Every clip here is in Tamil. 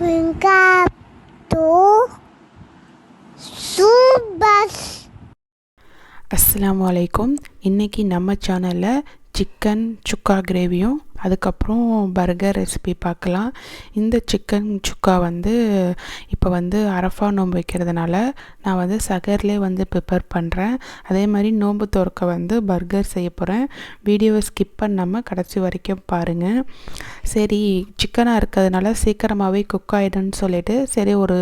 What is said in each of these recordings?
Welcome to Subas. அஸ்ஸலாமு அலைக்கும். இன்றைக்கி நம்ம சேனலில் சிக்கன் சுக்கா கிரேவியும் அதுக்கப்புறம் பர்கர் ரெசிபி பார்க்கலாம். இந்த சிக்கன் சுக்கா இப்போ அரஃபா நோன்பு வைக்கிறதுனால நான் சகர்லேயே ப்ரிப்பேர் பண்ணுறேன். அதே மாதிரி நோன்பு துறக்க பர்கர் செய்ய போகிறேன். வீடியோவை ஸ்கிப் பண்ணாமல் கடைசி வரைக்கும் பாருங்கள். சரி, சிக்கனாக இருக்கிறதுனால சீக்கிரமாகவே குக் ஆகிடுன்னு சொல்லிவிட்டு சரி ஒரு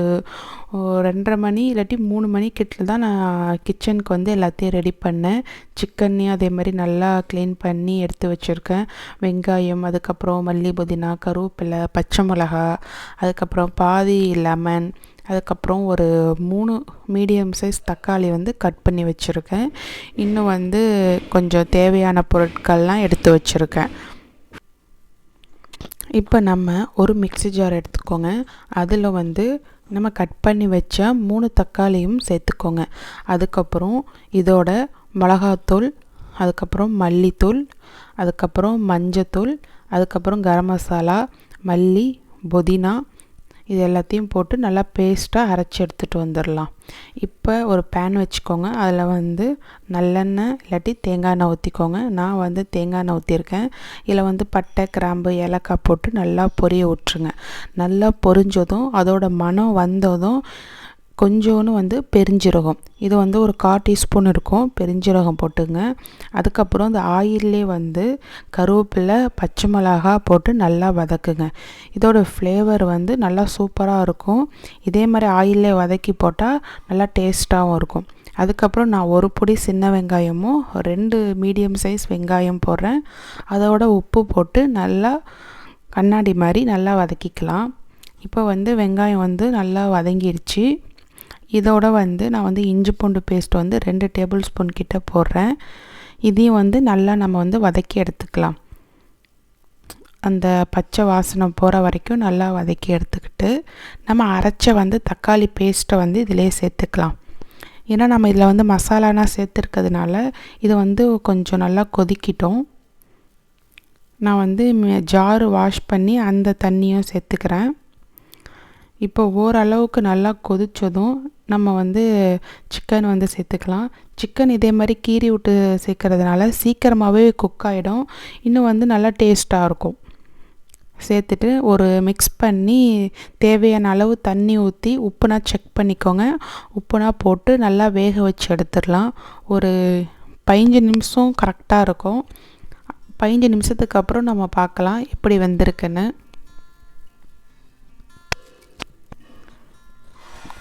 2:30 மணி இல்லாட்டி 3 மணி கிட்ட தான் நான் கிச்சனுக்கு எல்லாத்தையும் ரெடி பண்ணேன். சிக்கன்னையும் அதே மாதிரி நல்லா க்ளீன் பண்ணி எடுத்து வச்சுருக்கேன். வெங்காயம், அதுக்கப்புறம் மல்லி, புதினா, கருவேப்பிலை, பச்சை மிளகா, அதுக்கப்புறம் பாதி லெமன், அதுக்கப்புறம் ஒரு 3 மீடியம் சைஸ் தக்காளி கட் பண்ணி வச்சுருக்கேன். இன்னும் கொஞ்சம் தேவையான பொருட்கள்லாம் எடுத்து வச்சுருக்கேன். இப்போ நம்ம ஒரு மிக்ஸி ஜார் எடுத்துக்கோங்க. அதில் நம்ம கட் பண்ணி வச்ச 3 தக்காளியும் சேர்த்துக்கோங்க. அதுக்கப்புறம் இதோட மிளகாத்தூள், அதுக்கப்புறம் மல்லித்தூள், அதுக்கப்புறம் மஞ்சத்தூள், அதுக்கப்புறம் கரம் மசாலா, மல்லி, புதினா, இது எல்லாத்தையும் போட்டு நல்லா பேஸ்ட்டாக அரைச்சி எடுத்துகிட்டு வந்துடலாம். இப்போ ஒரு பேன் வச்சுக்கோங்க. அதில் நல்லெண்ணெய் இல்லாட்டி தேங்காய் எண்ணெய் ஊற்றிக்கோங்க. நான் தேங்காய் எண்ணெய் ஊற்றிருக்கேன். இதில் பட்டை, கிராம்பு, ஏலக்காய் போட்டு நல்லா பொரிய விட்ருங்க. நல்லா பொரிஞ்சதும் அதோட மனம் வந்ததும் கொஞ்சோன்னு பெருஞ்சீரகம், இது ஒரு 1/4 டீஸ்பூன் இருக்கும், பெருஞ்சீரகம் போட்டுங்க. அதுக்கப்புறம் இந்த ஆயிலே கருவேப்பிலை, பச்சை மிளகா போட்டு நல்லா வதக்குங்க. இதோட ஃப்ளேவர் நல்லா சூப்பராக இருக்கும். இதே மாதிரி ஆயிலே வதக்கி போட்டால் நல்லா டேஸ்ட்டாகவும் இருக்கும். அதுக்கப்புறம் நான் ஒரு பொடி சின்ன வெங்காயமும் 2 மீடியம் சைஸ் வெங்காயம் போடுறேன். அதோட உப்பு போட்டு நல்லா கண்ணாடி மாதிரி நல்லா வதக்கிக்கலாம். இப்போ வெங்காயம் நல்லா வதங்கிடுச்சு. இதோட நான் இஞ்சி பூண்டு பேஸ்ட் 2 டேபிள் ஸ்பூன் கிட்ட போடுறேன். இதையும் நல்லா நம்ம வதக்கி எடுத்துக்கலாம். அந்த பச்சை வாசனை போகிற வரைக்கும் நல்லா வதக்கி எடுத்துக்கிட்டு நம்ம அரைச்ச தக்காளி பேஸ்ட்டை இதிலே சேர்த்துக்கலாம். ஏன்னா நம்ம இதில் மசாலானா சேர்த்துருக்கிறதுனால இது கொஞ்சம் நல்லா கொதிக்கிட்டோம். நான் ஜாரு வாஷ் பண்ணி அந்த தண்ணியும் சேர்த்துக்கிறேன். இப்போ ஓரளவுக்கு நல்லா கொதித்ததும் நம்ம சிக்கன் சேர்த்துக்கலாம். சிக்கன் இதே மாதிரி கீறி விட்டு சேர்க்கறதுனால சீக்கிரமாகவே குக் ஆகிடும். இன்னும் நல்லா டேஸ்ட்டாக இருக்கும். சேர்த்துட்டு ஒரு மிக்ஸ் பண்ணி தேவையான அளவு தண்ணி ஊற்றி உப்புனா செக் பண்ணிக்கோங்க. உப்புனா போட்டு நல்லா வேக வச்சு எடுத்துடலாம். ஒரு 15 நிமிஷம் கரெக்டாக இருக்கும். 15 நிமிஷத்துக்கு அப்புறம் நம்ம பார்க்கலாம் எப்படி வெந்திருக்குன்னு.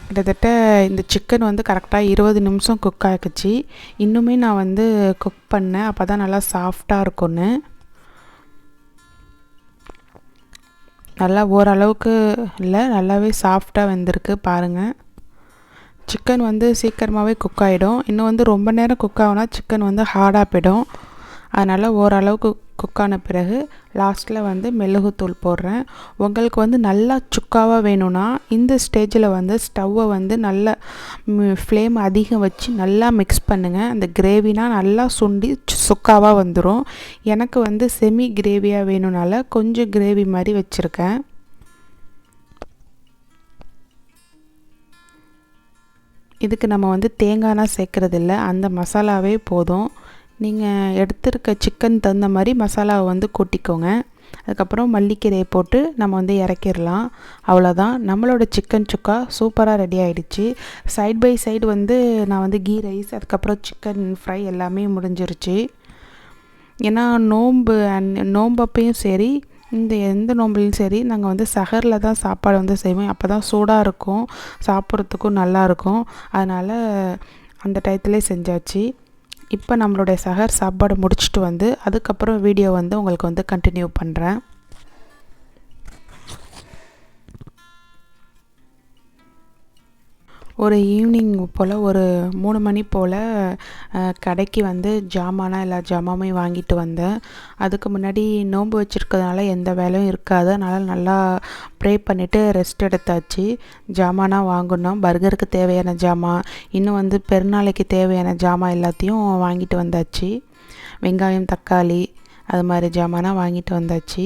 கிட்டத்தட்ட இந்த சிக்கன் கரெக்டாக 20 நிமிஷம் குக் ஆகிடுச்சு. இன்னுமே நான் குக் பண்ணேன், அப்போ தான் நல்லா சாஃப்டாக இருக்கும்னு. நல்லா ஓரளவுக்கு இல்லை, நல்லாவே சாஃப்டாக வெந்திருக்கு பாருங்கள். சிக்கன் சீக்கிரமாகவே குக் ஆகிடும். இன்னும் ரொம்ப நேரம் குக் ஆகுனா சிக்கன் ஹார்டாக போயிடும். அதனால் ஓரளவுக்கு குக்கான பிறகு லாஸ்ட்டில் மிளகுத்தூள் போடுறேன். உங்களுக்கு நல்லா சுக்காவாக வேணும்னா இந்த ஸ்டேஜில் ஸ்டவ்வை நல்லா ஃப்ளேம் அதிகம் வச்சு நல்லா மிக்ஸ் பண்ணுங்கள். அந்த கிரேவினா நல்லா சுண்டி சுக்காவாக வந்துடும். எனக்கு செமி கிரேவியாக வேணும்னால கொஞ்சம் கிரேவி மாதிரி வச்சுருக்கேன். இதுக்கு நம்ம தேங்காய்னா சேர்க்குறதில்ல, அந்த மசாலாவே போதும். நீங்கள் எடுத்துருக்க சிக்கன் தகுந்த மாதிரி மசாலாவை கொட்டிக்கோங்க. அதுக்கப்புறம் மல்லிக்கீரையை போட்டு நம்ம இறக்கிடலாம். அவ்வளோதான், நம்மளோட சிக்கன் சுக்கா சூப்பராக ரெடி ஆகிடுச்சு. சைட் பை சைடு நான் கீ ரைஸ், அதுக்கப்புறம் சிக்கன் ஃப்ரை எல்லாமே முடிஞ்சிருச்சு. ஏன்னா நோம்பப்பையும் சரி, எந்த நோம்புலையும் சரி, நாங்கள் சஹரில் தான் சாப்பாடு செய்வோம். அப்போ தான் சூடாக இருக்கும், சாப்பிட்றதுக்கும் நல்லாயிருக்கும். அதனால் அந்த டயத்துலேயே செஞ்சாச்சு. இப்போ நம்மளுடைய சஹர் சாப்பாடு முடிச்சுட்டு அதுக்கப்புறம் வீடியோ உங்களுக்கு கண்டினியூ பண்ணுறேன். ஒரு ஈவினிங் போல் ஒரு 3 மணி போல் கடைக்கு ஜாமானா எல்லா ஜாமானையும் வாங்கிட்டு வந்தேன். அதுக்கு முன்னாடி நோன்பு வச்சுருக்கிறதுனால எந்த வேலையும் இருக்காது. அதனால் நல்லா ப்ரே பண்ணிவிட்டு ரெஸ்ட் எடுத்தாச்சு. ஜாமானா வாங்கணும், பர்கருக்கு தேவையான ஜாமான், இன்னும் பெருநாளைக்கு தேவையான ஜாமான் எல்லாத்தையும் வாங்கிட்டு வந்தாச்சு. வெங்காயம், தக்காளி, அது மாதிரி ஜாமானா வாங்கிட்டு வந்தாச்சு.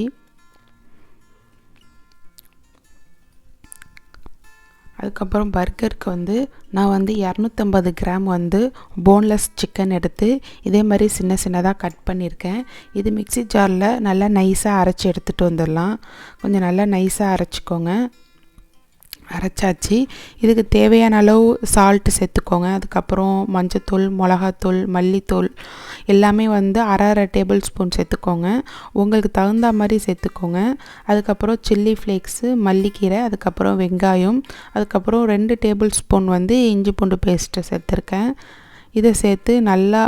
அதுக்கப்புறம் பர்கருக்கு வந்து நான் வந்து 250 கிராம் வந்து போன்லெஸ் சிக்கன் எடுத்து இதே மாதிரி சின்ன சின்னதாக கட் பண்ணியிருக்கேன். இது மிக்ஸி ஜாரில் நல்லா நைஸாக அரைச்சி எடுத்துகிட்டு வந்துடலாம். கொஞ்சம் நல்லா நைஸாக அரைச்சிக்கோங்க. அரைச்சாச்சு. இதுக்கு தேவையான அளவு சால்ட்டு சேர்த்துக்கோங்க. அதுக்கப்புறம் மஞ்சத்தூள், மிளகாத்தூள், மல்லித்தூள் எல்லாமே வந்து அரை டேபிள் ஸ்பூன் சேர்த்துக்கோங்க. உங்களுக்கு தகுந்த மாதிரி சேர்த்துக்கோங்க. அதுக்கப்புறம் சில்லி ஃப்ளேக்ஸு, மல்லிக்கீரை, அதுக்கப்புறம் வெங்காயம், அதுக்கப்புறம் 2 டேபிள் ஸ்பூன் வந்து இஞ்சி பூண்டு பேஸ்ட்டு சேர்த்துருக்கேன். இதை சேர்த்து நல்லா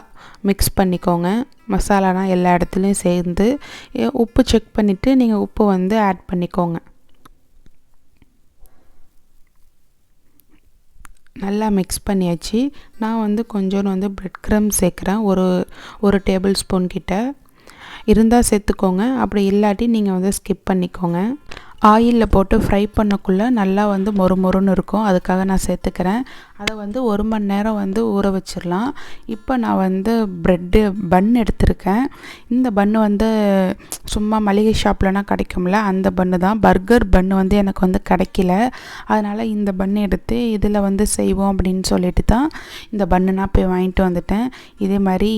மிக்ஸ் பண்ணிக்கோங்க. மசாலாலாம் எல்லா இடத்துலையும் சேர்ந்து உப்பு செக் பண்ணிவிட்டு நீங்கள் உப்பு வந்து ஆட் பண்ணிக்கோங்க. நல்லா மிக்ஸ் பண்ணியாச்சு. நான் வந்து கொஞ்சோண்டு வந்து பிரெட் க்ரம் சேர்க்குறேன். ஒரு டேபிள் ஸ்பூன் கிட்ட இருந்தால் சேர்த்துக்கோங்க. அப்படி இல்லாட்டி நீங்கள் வந்து ஸ்கிப் பண்ணிக்கோங்க. ஆயிலில் போட்டு ஃப்ரை பண்ணக்குள்ளே நல்லா வந்து மொறுமொறுன்னு இருக்கும். அதுக்காக நான் சேர்த்துக்கிறேன். அதை வந்து 1 மணி நேரம் வந்து ஊற வச்சிடலாம். இப்போ நான் வந்து பன் எடுத்திருக்கேன். இந்த பன்னு வந்து சும்மா மளிகை ஷாப்லனா கிடைக்கும்ல, அந்த பன்னு தான். பர்கர் பன்னு வந்து எனக்கு வந்து கிடைக்கல. அதனால் இந்த பன்னு எடுத்து இதில் வந்து செய்வோம் அப்படின்னு சொல்லிட்டு தான் இந்த பன்னு நான் போய் வாங்கிட்டு வந்துட்டேன். இதே மாதிரி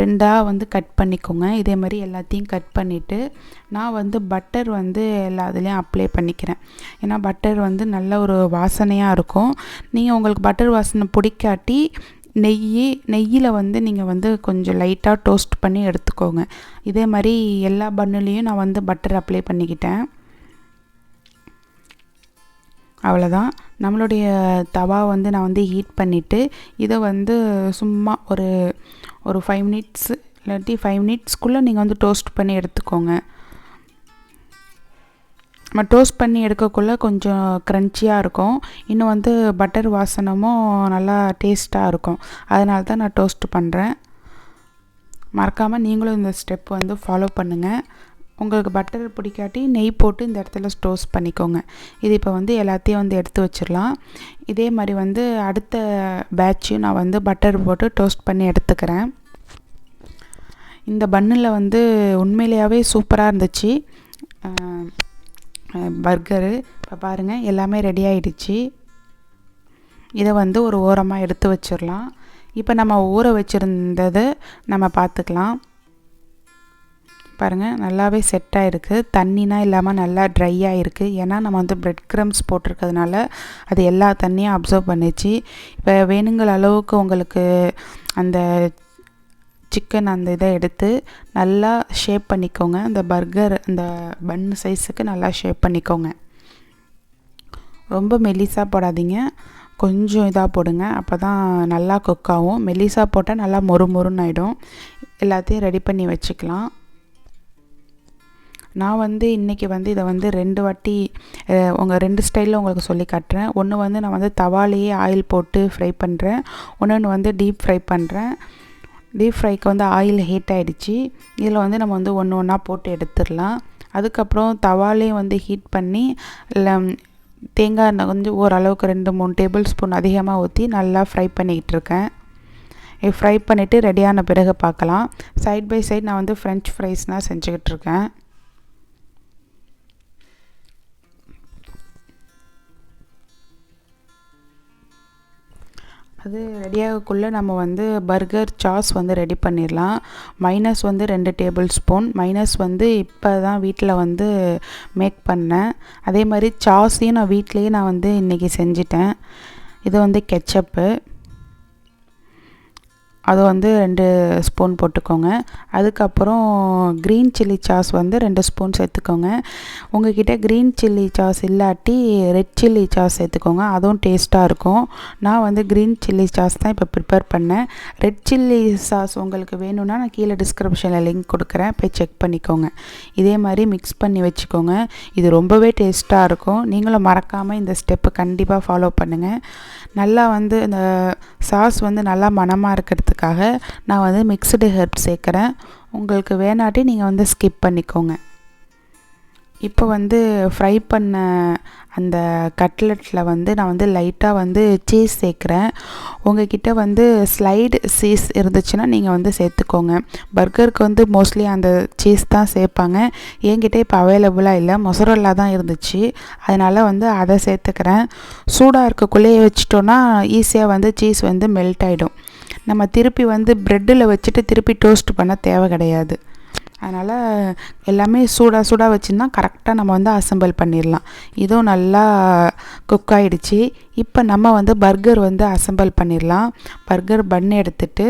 2ஆக வந்து கட் பண்ணிக்கோங்க. இதே மாதிரி எல்லாத்தையும் கட் பண்ணிவிட்டு நான் வந்து பட்டர் வந்து எல்லா இதுலேயும் அப்ளை பண்ணிக்கிறேன். ஏன்னா பட்டர் வந்து நல்ல ஒரு வாசனையாக இருக்கும். நீங்கள் உங்களுக்கு பட்டர் வாசனை பிடிக்காட்டி நெய்யில் வந்து நீங்கள் வந்து கொஞ்சம் லைட்டாக டோஸ்ட் பண்ணி எடுத்துக்கோங்க. இதே மாதிரி எல்லா பன்னுலேயும் நான் வந்து பட்டர் அப்ளை பண்ணிக்கிட்டேன். அவ்வளோதான். நம்மளுடைய தவா வந்து நான் வந்து ஹீட் பண்ணிவிட்டு இதை வந்து சும்மா ஒரு 5 மினிட்ஸ் இல்லாட்டி 5 மினிட்ஸ்க்குள்ளே நீங்கள் வந்து டோஸ்ட் பண்ணி எடுத்துக்கோங்க. நம்ம டோஸ்ட் பண்ணி எடுக்கக்குள்ளே கொஞ்சம் க்ரன்ச்சியாக இருக்கும். இன்னும் வந்து பட்டர் வாசனமும் நல்லா டேஸ்ட்டாக இருக்கும். அதனால தான் நான் டோஸ்ட் பண்ணுறேன். மறக்காமல் நீங்களும் இந்த ஸ்டெப் வந்து ஃபாலோ பண்ணுங்கள். உங்களுக்கு பட்டர் பிடிக்காட்டி நெய் போட்டு இந்த இடத்துல டோஸ்ட் பண்ணிக்கோங்க. இது இப்போ வந்து எல்லாத்தையும் வந்து எடுத்து வச்சிடலாம். இதே மாதிரி வந்து அடுத்த பேட்சையும் நான் வந்து பட்டர் போட்டு டோஸ்ட் பண்ணி எடுத்துக்கிறேன். இந்த பன்னில் வந்து உண்மையிலேயே சூப்பராக இருந்துச்சு பர்கரு. இப்போ பாருங்கள் எல்லாமே ரெடி ஆகிடுச்சு. இதை வந்து ஒரு ஓரமாக எடுத்து வச்சிடலாம். இப்போ நம்ம ஊற வச்சுருந்ததை நம்ம பார்த்துக்கலாம். பாருங்கள் நல்லாவே செட் ஆகிருக்கு. தண்ணினா இல்லாமல் நல்லா ட்ரையாக இருக்குது. ஏன்னா நம்ம வந்து பிரெட் க்ரம்ஸ் போட்டிருக்கிறதுனால அது எல்லா தண்ணியும் அப்சர்வ் பண்ணிச்சு. இப்போ வேணுங்கிற அளவுக்கு உங்களுக்கு அந்த சிக்கன் அந்த இதை எடுத்து நல்லா ஷேப் பண்ணிக்கோங்க. அந்த பர்கர் அந்த பன் சைஸுக்கு நல்லா ஷேப் பண்ணிக்கோங்க. ரொம்ப மெல்லிசாக போடாதீங்க, கொஞ்சம் இதாக போடுங்க. அப்போ தான் நல்லா குக் ஆகும். மெல்லிசாக போட்டால் நல்லா மொறுன்னு ஆகிடும். எல்லாத்தையும் ரெடி பண்ணி வச்சுக்கலாம். நான் வந்து இன்றைக்கி வந்து இதை வந்து 2 வாட்டி 2 ஸ்டைலில் உங்களுக்கு சொல்லி காட்டுறேன். ஒன்று வந்து நான் வந்து தவாலேயே ஆயில் போட்டு ஃப்ரை பண்ணுறேன். இன்னொன்று வந்து டீப் ஃப்ரை பண்ணுறேன். டீப் ஃப்ரைக்கு வந்து ஆயில் ஹீட் ஆகிடுச்சு. இதில் வந்து நம்ம வந்து ஒன்றா போட்டு எடுத்துடலாம். அதுக்கப்புறம் தவாலையும் வந்து ஹீட் பண்ணி தேங்காய் எண்ணெய் கொஞ்சம் ஓரளவுக்கு 2-3 டேபிள் ஸ்பூன் அதிகமாக ஊற்றி நல்லா ஃப்ரை பண்ணிக்கிட்டு இருக்கேன். ஃப்ரை பண்ணிவிட்டு ரெடியான பிறகு பார்க்கலாம். சைட் பை சைட் நான் வந்து ஃப்ரெஞ்ச் ஃப்ரைஸ்னால் செஞ்சுக்கிட்டு இருக்கேன். அது ரெடியாகக்குள்ளே நம்ம வந்து பர்கர் சாஸ் வந்து ரெடி பண்ணிடலாம். மைனஸ் வந்து 2 டேபிள் ஸ்பூன். மைனஸ் வந்து இப்போ தான் வீட்டில் வந்து மேக் பண்ணேன். அதே மாதிரி சாஸையும் நான் வீட்டிலையே நான் வந்து இன்றைக்கி செஞ்சிட்டேன். இது வந்து கெச்சப்பு, அது வந்து 2 ஸ்பூன் போட்டுக்கோங்க. அதுக்கப்புறம் க்ரீன் சில்லி சாஸ் வந்து 2 ஸ்பூன் சேர்த்துக்கோங்க. உங்கள்கிட்ட க்ரீன் சில்லி சாஸ் இல்லாட்டி ரெட் சில்லி சாஸ் சேர்த்துக்கோங்க, அதுவும் டேஸ்ட்டாக இருக்கும். நான் வந்து க்ரீன் சில்லி சாஸ் தான் இப்போ ப்ரிப்பேர் பண்ணேன். ரெட் சில்லி சாஸ் உங்களுக்கு வேணும்னா நான் கீழே டிஸ்கிரிப்ஷனில் லிங்க் கொடுக்குறேன், போய் செக் பண்ணிக்கோங்க. இதே மாதிரி மிக்ஸ் பண்ணி வச்சுக்கோங்க. இது ரொம்பவே டேஸ்ட்டாக இருக்கும். நீங்களும் மறக்காமல் இந்த ஸ்டெப்பு கண்டிப்பாக ஃபாலோ பண்ணுங்கள். நல்லா வந்து இந்த சாஸ் வந்து நல்லா மணமாக இருக்கிறதுக்காக நான் வந்து மிக்ஸ்டு ஹெர்ப் சேர்க்குறேன். உங்களுக்கு வேணாட்டி நீங்கள் வந்து ஸ்கிப் பண்ணிக்கோங்க. இப்போ வந்து ஃப்ரை பண்ண அந்த கட்லெட்டில் வந்து நான் வந்து லைட்டாக வந்து சீஸ் சேர்க்குறேன். உங்ககிட்ட வந்து ஸ்லைடு சீஸ் இருந்துச்சுன்னா நீங்கள் வந்து சேர்த்துக்கோங்க. பர்கருக்கு வந்து மோஸ்ட்லி அந்த சீஸ் தான் சேர்ப்பாங்க. என்கிட்ட இப்போ அவைலபிளாக இல்லை, மொசரல்லா தான் இருந்துச்சு. அதனால் வந்து அதை சேர்த்துக்கிறேன். சூடாக இருக்கக்குள்ளேயே வச்சிட்டோன்னா ஈஸியாக வந்து சீஸ் வந்து மெல்ட் ஆகிடும். நம்ம திருப்பி வந்து ப்ரெட்டில் வச்சுட்டு திருப்பி டோஸ்ட் பண்ண தேவை கிடையாது. அதனால் எல்லாமே சூடாக வச்சுருந்தா கரெக்டாக நம்ம வந்து அசெம்பிள் பண்ணிடலாம். இதுவும் நல்லா குக் ஆகிடுச்சு. இப்போ நம்ம வந்து பர்கர் வந்து அசெம்பிள் பண்ணிடலாம். பர்கர் பன் எடுத்துட்டு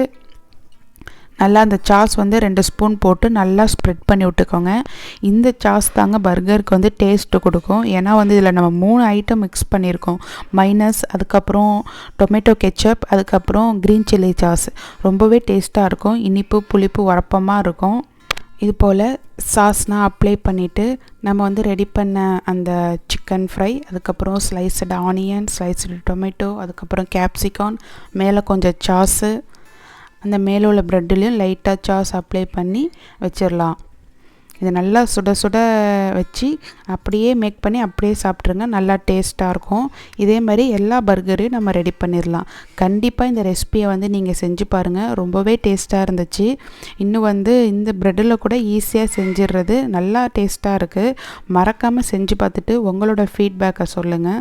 நல்லா அந்த சாஸ் வந்து 2 ஸ்பூன் போட்டு நல்லா ஸ்ப்ரெட் பண்ணி விட்டுக்கோங்க. இந்த சாஸ் தாங்க பர்கருக்கு வந்து டேஸ்ட்டு கொடுக்கும். ஏன்னா வந்து இதில் நம்ம 3 ஐட்டம் மிக்ஸ் பண்ணியிருக்கோம். மைனஸ், அதுக்கப்புறம் டொமேட்டோ கெச்சப், அதுக்கப்புறம் க்ரீன் சில்லி சாஸ். ரொம்பவே டேஸ்ட்டாக இருக்கும். இனிப்பு, புளிப்பு, உரப்பமாக இருக்கும். இது போல் சாஸ்னால் அப்ளை பண்ணிவிட்டு நம்ம வந்து ரெடி பண்ண அந்த சிக்கன் ஃப்ரை, அதுக்கப்புறம் ஸ்லைஸ்டு ஆனியன், ஸ்லைஸ்டு டொமேட்டோ, அதுக்கப்புறம் கேப்சிகான், மேலே கொஞ்சம் சாஸு, அந்த மேலே உள்ள ப்ரெட்லேயும் லைட்டாக சாஸ் அப்ளை பண்ணி வச்சிடலாம். இதை நல்லா சுட சுட வச்சு அப்படியே மேக் பண்ணி அப்படியே சாப்பிட்ருங்க. நல்லா டேஸ்ட்டாக இருக்கும். இதே மாதிரி எல்லா பர்கரையும் நம்ம ரெடி பண்ணிடலாம். கண்டிப்பாக இந்த ரெசிபியை வந்து நீங்கள் செஞ்சு பாருங்கள். ரொம்பவே டேஸ்ட்டாக இருந்துச்சு. இன்னும் வந்து இந்த ப்ரெட்டில் கூட ஈஸியாக செஞ்சிடுறது. நல்லா டேஸ்ட்டாக இருக்குது. மறக்காமல் செஞ்சு பார்த்துட்டு உங்களோட ஃபீட்பேக்கை சொல்லுங்கள்.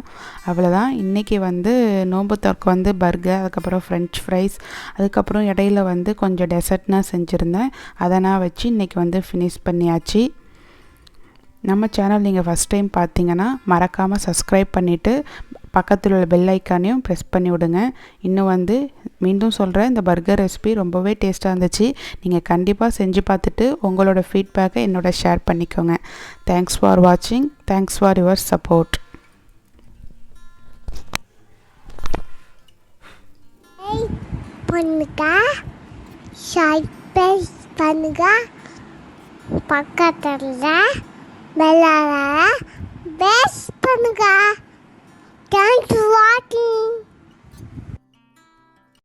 அவ்வளோதான். இன்றைக்கி வந்து நோன்பு திறக்க வந்து பர்கர், அதுக்கப்புறம் ஃப்ரெஞ்ச் ஃப்ரைஸ், அதுக்கப்புறம் இடையில வந்து கொஞ்சம் டெசர்ட்னால் செஞ்சுருந்தேன். அதை நான் வச்சு இன்றைக்கி வந்து ஃபினிஷ் பண்ணியாச்சு. நம்ம சேனல் நீங்கள் ஃபஸ்ட் டைம் பார்த்தீங்கன்னா மறக்காமல் சப்ஸ்கிரைப் பண்ணிவிட்டு பக்கத்தில் உள்ள பெல் ஐக்கானையும் ப்ரெஸ் பண்ணி விடுங்க. இன்னும் வந்து மீண்டும் சொல்கிறேன், இந்த பர்கர் ரெசிபி ரொம்பவே டேஸ்ட்டாக இருந்துச்சு. நீங்கள் கண்டிப்பாக செஞ்சு பார்த்துட்டு உங்களோட ஃபீட்பேக்கை என்னோட ஷேர் பண்ணிக்கோங்க. தேங்க்ஸ் ஃபார் வாட்சிங். Thanks for your support. பண்ணுங்க, பக்கத்தில் பெல் பெஸ் பண்ணுங்க.